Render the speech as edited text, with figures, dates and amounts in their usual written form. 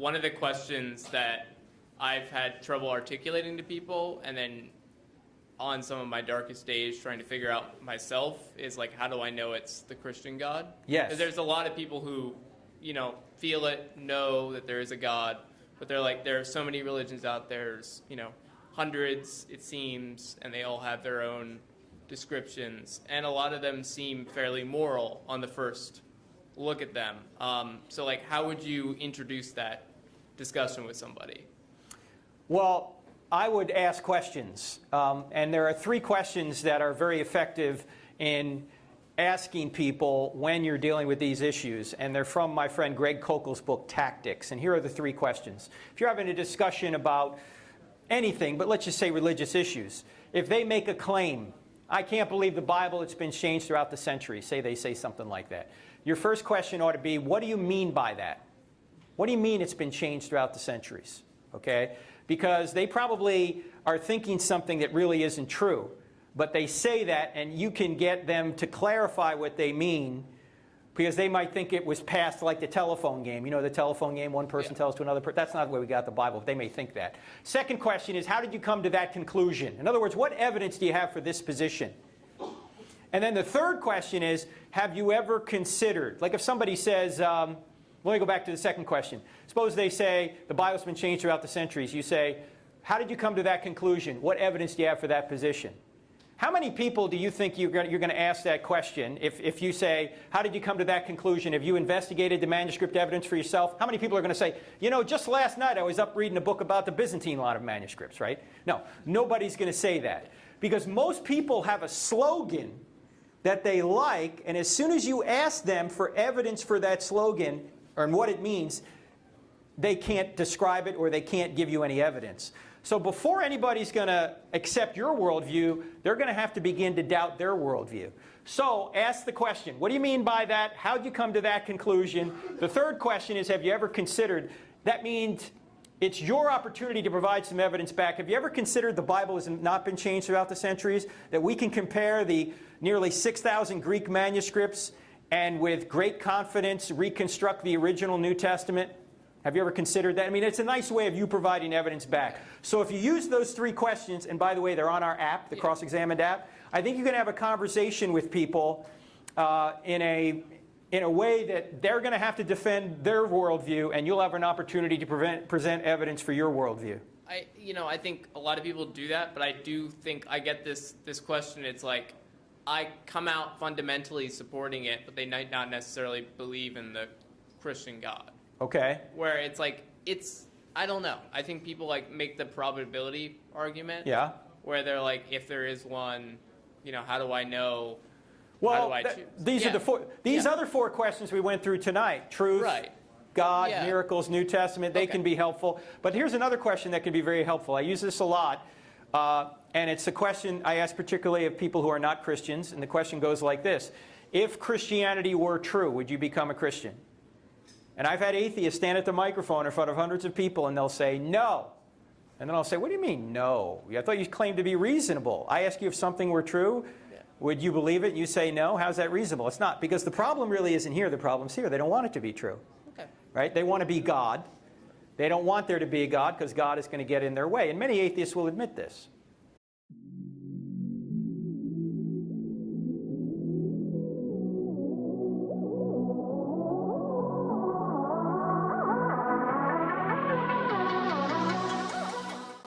one of the questions that I've had trouble articulating to people, and then on some of my darkest days trying to figure out myself, is like, how do I know it's the Christian God? Yes. 'Cause there's a lot of people who, you know, feel it, know that there is a God, but they're like, there are so many religions out there, there's, you know, hundreds, it seems, and they all have their own descriptions, and a lot of them seem fairly moral on the first look at them. So, like, how would you introduce that discussion with somebody? Well, I would ask questions, and there are 3 questions that are very effective in asking people when you're dealing with these issues, and they're from my friend Greg Kokel's book, Tactics, and here are the 3 questions. If you're having a discussion about anything, but let's just say religious issues, if they make a claim, I can't believe the Bible, it's been changed throughout the centuries, say they say something like that, your first question ought to be, what do you mean by that? What do you mean it's been changed throughout the centuries? Okay? Because they probably are thinking something that really isn't true. But they say that, and you can get them to clarify what they mean, because they might think it was passed like the telephone game. You know the telephone game, one person tells to another person? That's not the way we got the Bible. They may think that. Second question is, how did you come to that conclusion? In other words, what evidence do you have for this position? And then the third question is, have you ever considered, like if somebody says, let me go back to the second question. Suppose they say the Bible's been changed throughout the centuries. You say, how did you come to that conclusion? What evidence do you have for that position? How many people do you think you're going to ask that question if you say, how did you come to that conclusion? Have you investigated the manuscript evidence for yourself? How many people are going to say, you know, just last night I was up reading a book about the Byzantine line of manuscripts, right? No, nobody's going to say that. Because most people have a slogan that they like, and as soon as you ask them for evidence for that slogan, or what it means, they can't describe it or they can't give you any evidence. So before anybody's going to accept your worldview, they're going to have to begin to doubt their worldview. So ask the question, what do you mean by that? How did you come to that conclusion? The third question is, have you ever considered, that means it's your opportunity to provide some evidence back. Have you ever considered the Bible has not been changed throughout the centuries? That we can compare the nearly 6,000 Greek manuscripts and with great confidence reconstruct the original New Testament? Have you ever considered that? I mean, it's a nice way of you providing evidence back. So if you use those 3 questions, and by the way, they're on our app, the Cross-Examined app, I think you can have a conversation with people in a way that they're going to have to defend their worldview, and you'll have an opportunity to present evidence for your worldview. I think a lot of people do that, but I do think I get this question. It's like, I come out fundamentally supporting it, but they might not necessarily believe in the Christian God. Okay. Where it's like, I don't know. I think people like make the probability argument. Yeah. Where they're like, if there is one, you know, how do I know? Well, how do I choose? These are the other 4 questions we went through tonight. Truth, right. God, miracles, New Testament, they can be helpful. But here's another question that can be very helpful. I use this a lot. And it's a question I ask particularly of people who are not Christians. And the question goes like this. If Christianity were true, would you become a Christian? And I've had atheists stand at the microphone in front of hundreds of people, and they'll say, no. And then I'll say, what do you mean, no? I thought you claimed to be reasonable. I ask you if something were true. Would you believe it? You say no. How's that reasonable? It's not. Because the problem really isn't here. The problem's here. They don't want it to be true. Okay. Right? They want to be God. They don't want there to be a God because God is going to get in their way. And many atheists will admit this.